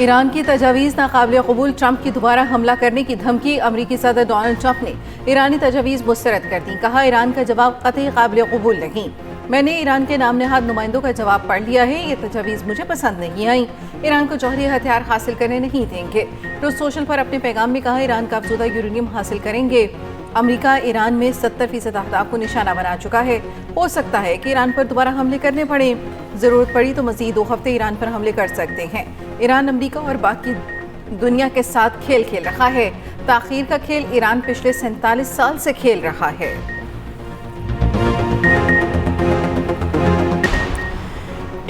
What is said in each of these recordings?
Iran की तजावीज़ नाकाबिल कबूल, Trump की दोबारा हमला करने की धमकी। अमरीकी सदर डोनाल्ड ट्रंप ने ईरानी तजावीज़ मुस्तरद कर दी। कहा, ईरान का जवाब कतई काबिल कबूल नहीं। मैंने ईरान के नाम नहाद नुमाइंदों का जवाब पढ़ लिया है। ये तजावीज़ मुझे पसंद नहीं आई। ईरान को जौहरी हथियार हासिल करने नहीं देंगे। ट्रुथ सोशल पर अपने पैगाम में कहा, ईरान का अफजूदा यूरेनियम हासिल करेंगे। अमेरिका ईरान में 70% अहदाफ को निशाना बना चुका है। हो सकता है कि ईरान पर दोबारा हमले करने पड़े। ज़रूरत पड़ी तो मज़ीद 2 हफ्ते ईरान पर हमले कर सकते हैं। ईरान अमेरिका और बाकी दुनिया के साथ खेल खेल रहा है। ताख़ीर का खेल ईरान पिछले 47 साल से खेल रहा है।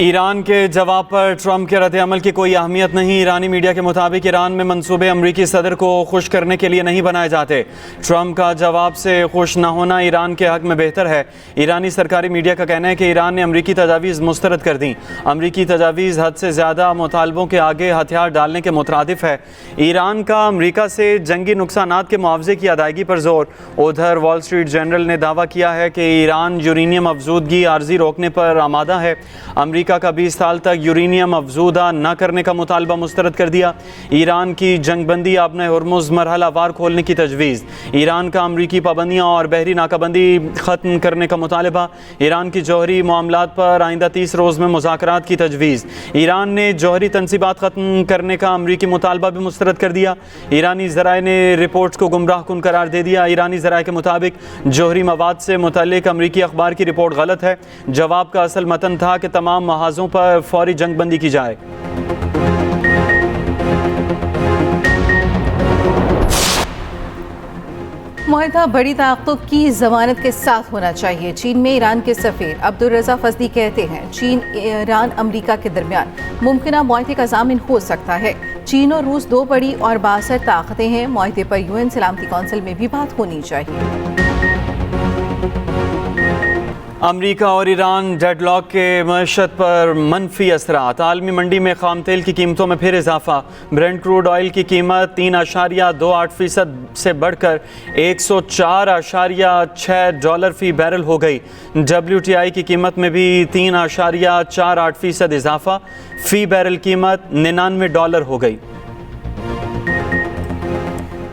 ईरान के जवाब पर ट्रंप के रद्द-ए-अमल की कोई अहमियत नहीं। ईरानी मीडिया के मुताबिक ईरान में मंसूबे अमरीकी सदर को खुश करने के लिए नहीं बनाए जाते। ट्रंप का जवाब से खुश न होना ईरान के हक में बेहतर है। ईरानी सरकारी मीडिया का कहना है कि ईरान ने अमरीकी तजावीज़ मुस्तरद कर दी। अमरीकी तजावीज़ हद से ज़्यादा मुतालबों के आगे हथियार डालने के मुतरादिफ है। ईरान का अमरीका से जंगी नुकसानात के मुआवजे की अदायगी पर जोर। उधर वॉल स्ट्रीट जर्नल ने दावा किया है कि ईरान यूरेनियम अफजूदगी आर्जी रोकने पर आमादा है। अमरीका का 20 साल तक यूरेनियम अफजूदा न करने का मुतालबा मुस्तरद कर दिया। ईरान की जंगबंदी आपने हुर्मुज़ मरहला वार खोलने की तजवीज़। ईरान का अमरीकी पाबंदियाँ और बहरी नाकाबंदी ख़त्म करने का मुतालबा। ईरान की जौहरी मामलात पर आइंदा 30 रोज़ में मुज़ाकरात की तजवीज़। ईरान ने जौहरी तनसीबात ख़त्म करने का अमरीकी मुतालबा भी मुस्तरद कर दिया। ईरानी ज़राए ने रिपोर्ट्स को गुमराह कुन करार दे दिया। ईरानी ज़राए के मुताबिक जौहरी मवाद से मुतल्लिक अमरीकी अखबार की रिपोर्ट गलत है। जवाब का असल मतन था कि तमाम महाज़ों पर फौरी जंगबंदी की जाए। मुआहदा बड़ी ताकतों की जमानत के साथ होना चाहिए। चीन में ईरान के सफीर अब्दुल रज़ा फजली कहते हैं, चीन ईरान अमरीका के दरमियान मुमकिन मुआहदे का ज़ामिन हो सकता है। चीन और रूस 2 बड़ी और बाअसर ताकतें हैं। मुआहदे पर UN सलामती कौंसिल में भी बात होनी चाहिए। अमरीका और ईरान डेडलॉक के मईशत पर मनफी असरात। आलमी मंडी में खाम तेल की कीमतों में फिर इजाफा। ब्रेंट क्रूड ऑयल की कीमत 3.28% से बढ़कर $104.6 फ़ी बैरल हो गई। WTI की कीमत में भी 3.48% इजाफा। फ़ी बैरल कीमत $99 हो गई।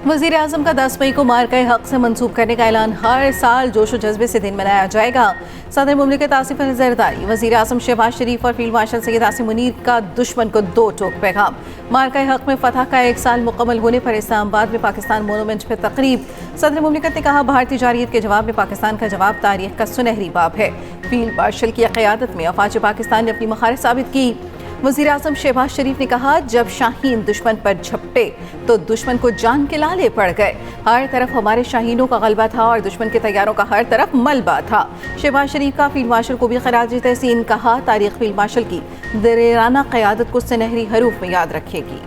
वज़ीर आज़म का 10 मई को मार्का हक से मंसूब करने का ऐलान। हर साल जोश व जज्बे से दिन मनाया जाएगा। सदर मुमलिकत आसिफ अली ज़रदारी, वज़ीर आज़म शहबाज शरीफ और फील्ड मार्शल सैयद आसिम मुनीर का दुश्मन को 2 टोक पैगाम। मार्का हक में फतह का 1 साल मुकम्मल होने पर इस्लामाबाद में पाकिस्तान मोनूमेंट पर तकरीब। सदर मुमलिकत ने कहा, भारतीय जारियत के जवाब में पाकिस्तान का जवाब तारीख का सुनहरी बाब है। फील्ड मार्शल की क़यादत में अफवाज पाकिस्तान ने अपनी महारत साबित की। वज़ीर आज़म शहबाज शरीफ ने कहा, जब शाहीन दुश्मन पर झपटे तो दुश्मन को जान के लाले पड़ गए। हर तरफ हमारे शाहीनों का गलबा था और दुश्मन के तैयारों का हर तरफ मलबा था। शहबाज शरीफ का फील्ड मार्शल को भी खराज तहसीन। कहा, तारीख फील्ड मार्शल की दलेराना क़यादत को सुनहरी हरूफ में याद रखेगी।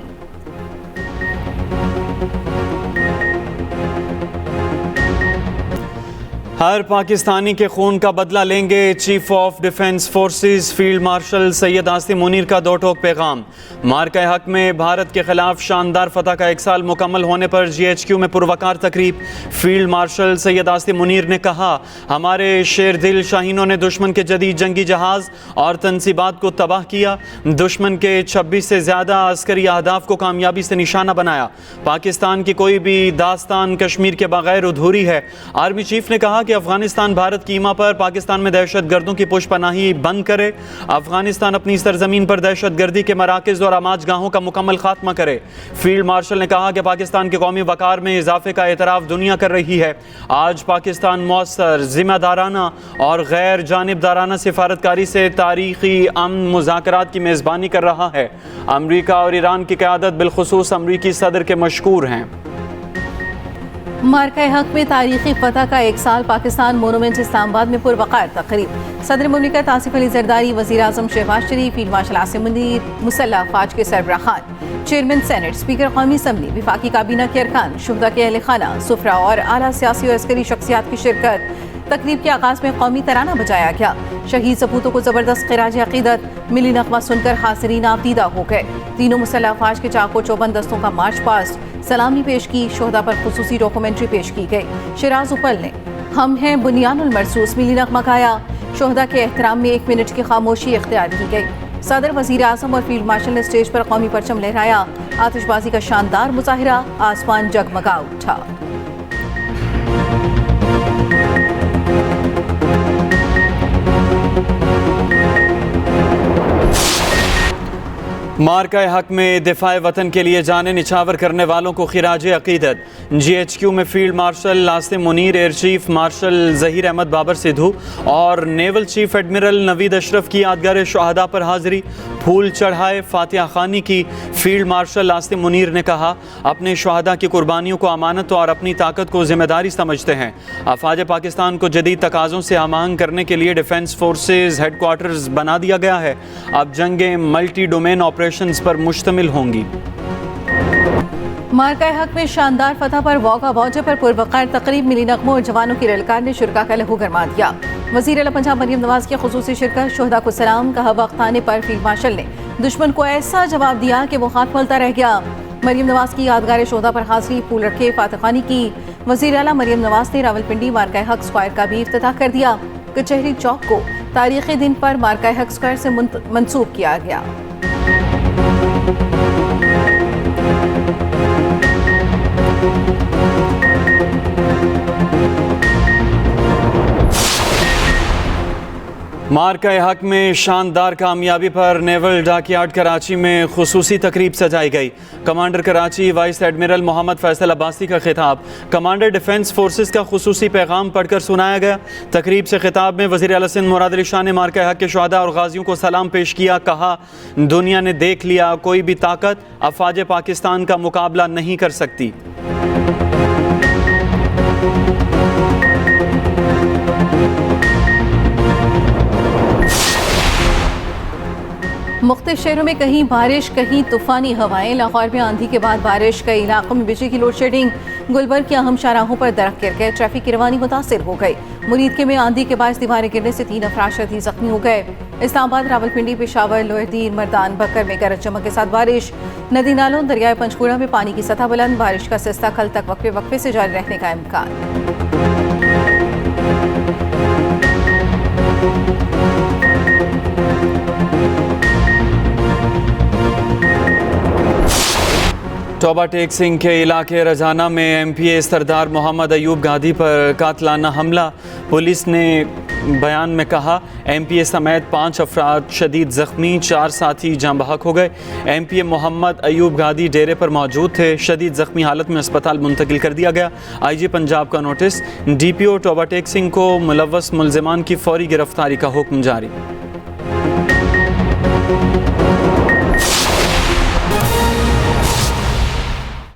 हर पाकिस्तानी के खून का बदला लेंगे। Chief of defence forces field marshal Syed Asim Munir का 2 टोक पैगाम। मार्का हक में भारत के खिलाफ शानदार फतह का 1 साल मुकम्मल होने पर GHQ में पुरवकार तकरीब। फील्ड मार्शल सैयद आसिम मुनीर ने कहा, हमारे शेर दिल शाहीनों ने दुश्मन के जदीद जंगी जहाज और तनसीबात को तबाह किया। दुश्मन के 26 से ज़्यादा अस्करी अहदाफ को कामयाबी से निशाना बनाया। पाकिस्तान की कोई भी दास्तान कश्मीर के बगैर अधूरी है। आर्मी चीफ ने कहा कि अफगानिस्तान भारत की ईमा पर पाकिस्तान में दहशत गर्दों की पुष्पनाही बंद करे। अफगानिस्तान अपनी सरजमीन पर दहशत गर्दी के मराकज़ और आमाजगाहों का मुकम्मल खात्मा करे। फील्ड मार्शल ने कहा कि पाकिस्तान के कौमी वकार में इजाफे का एतराफ़ दुनिया कर रही है। आज पाकिस्तान मौसर, जिम्मेदाराना और गैर जानिबदाराना सिफारतकारी से तारीखी अमन मुज़ाकरात की मेज़बानी कर रहा है। अमरीका और ईरान की क़यादत बिलखुसूस अमरीकी सदर के मशकूर हैं। मार्का हक में तारीखी फतह का 1 साल। पाकिस्तान मोनूमेंट इस्लामाबाद में पुरवकार तकरीब। सदर मुमलिकत आसिफ अली ज़रदारी, वज़ीर आज़म शहबाज शरीफ, फील्ड मार्शल आसिम मुनीर, मुसल्लह अफ़वाज के सरबराहान, चेयरमैन सेनेट, स्पीकर कौमी असम्बली, विफाकी काबीना के अरकान, शुहदा के अहल खाना, सुफरा और आला सियासी और अस्करी शख्सियात की शिरकत। तकरीब के आगाज़ में कौमी तराना बजाया गया। शहीद सपूतों को ज़बरदस्त ख़िराज अक़ीदत। मिली नग़मा सुनकर हाज़रीन आपदीदा हो गए। तीनों मुसल्लह अफ़वाज के चाको चौबंद दस्तों का मार्च पास्ट। सलामी पेश की। शोहदा पर खुसूसी डॉक्यूमेंट्री पेश की गई। शिराज उपल ने हम हैं बुनियानुल मरसूस मिली नग़मा गाया। शोहदा के एहतराम में 1 मिनट की खामोशी इख्तियार की गई। सदर, वजीर आजम और फील्ड मार्शल ने स्टेज पर कौमी परचम लहराया। आतिशबाजी का शानदार मुजाहिरा, आसमान जगमगा उठा। मार्का हक में दिफाए वतन के लिए जाने निछावर करने वालों को खिराज अकीदत। GHQ में field marshal Asim Munir, air chief marshal Zaheer Ahmed Babar Sidhu और naval chief admiral Naveed Ashraf की यादगार शहादा पर हाजिरी, फूल चढ़ाए, फातिहा खानी की। फील्ड मार्शल आसिम मुनीर ने कहा, अपने शहादा की कुर्बानियों को अमानत और अपनी ताकत को जिम्मेदारी समझते हैं। अफवाज पाकिस्तान को जदीद तकाज़ों से आमांग करने के लिए डिफेंस फोर्सेज हेडक्वार्टर्स बना दिया गया है। अब जंगें मल्टी डोमेन ऑपरेशंस पर मुश्तमिल होंगी। मार्का हक में शानदार फतह पर वॉका वॉजे पर पुरवकार तकरीब मिली नगमों और जवानों की ललकार ने शुरका का लहू गरमा दिया। वज़ीर आला पंजाब मरियम नवाज की खुसूसी शिरकत, शोहदा को सलाम। कहा, वक्त आने पर फील्ड मार्शल ने दुश्मन को ऐसा जवाब दिया कि वो हाथ मलता रह गया। मरियम नवाज की यादगार शोहदा पर हाजिरी, फूल रखे, फातखानी की। वज़ीर आला मरियम नवाज ने रावलपिंडी मार्का हक स्क्वायर का भी इफ्तिताह कर दिया। कचहरी चौक को तारीखी दिन पर मार्का हक स्क्वायर से मंसूब किया गया। मार्का हक में शानदार कामयाबी पर नेवल डॉकयार्ड कराची में खुसूसी तकरीब सजाई गई। Commander Karachi vice admiral Mohammad Faisal Abbasi का खिताब, कमांडर डिफेंस फोर्सेस का खुसूसी पैगाम पढ़कर सुनाया गया। तकरीब से खिताब में वज़ीर आला सिंध मुराद अली शाह ने मार्का हक के शुहदा और गाजियों को सलाम पेश किया। कहा, दुनिया ने देख लिया, कोई भी ताकत अफवाज पाकिस्तान का मुकाबला नहीं कर सकती। मुख्तलिफ शहरों में कहीं बारिश, कहीं तूफानी हवाएं। लाहौर में आंधी के बाद बारिश, कई इलाकों में बिजली की लोड शेडिंग। गुलबर्ग के अहम शाहराहों पर दरख्त गिर गए, ट्रैफिक की रवानी मुतासिर हो गई। मुरीदके में आंधी के बाद दीवारें गिरने से 3 अफराद शदीद जख्मी हो गए। इस्लामाबाद, रावलपिंडी, पेशावर, लोहरदीन, मर्दान, बकर में गरज चमक के साथ बारिश। नदी नालों, दरियाए पंचकूला में पानी की सतह बुलंद। बारिश का सिलसिला कल तक वक्फे वक्फे से जारी रहने का इम्कान। टोबा टेक सिंह के इलाके रजाना में MPA सरदार मोहम्मद अयूब गादी पर कातलाना हमला। पुलिस ने बयान में कहा, MPA समेत 5 अफराद शदीद ज़ख्मी, 4 साथी जाँ बहक हो गए। MPA मोहम्मद अयूब गादी डेरे पर मौजूद थे। शदीद ज़ख्मी हालत में अस्पताल मुंतकिल कर दिया गया। IG पंजाब का नोटिस, DPO टोबा टेक सिंह को मुलव्वस मुल्ज़िमान की फौरी गिरफ्तारी का हुक्म जारी।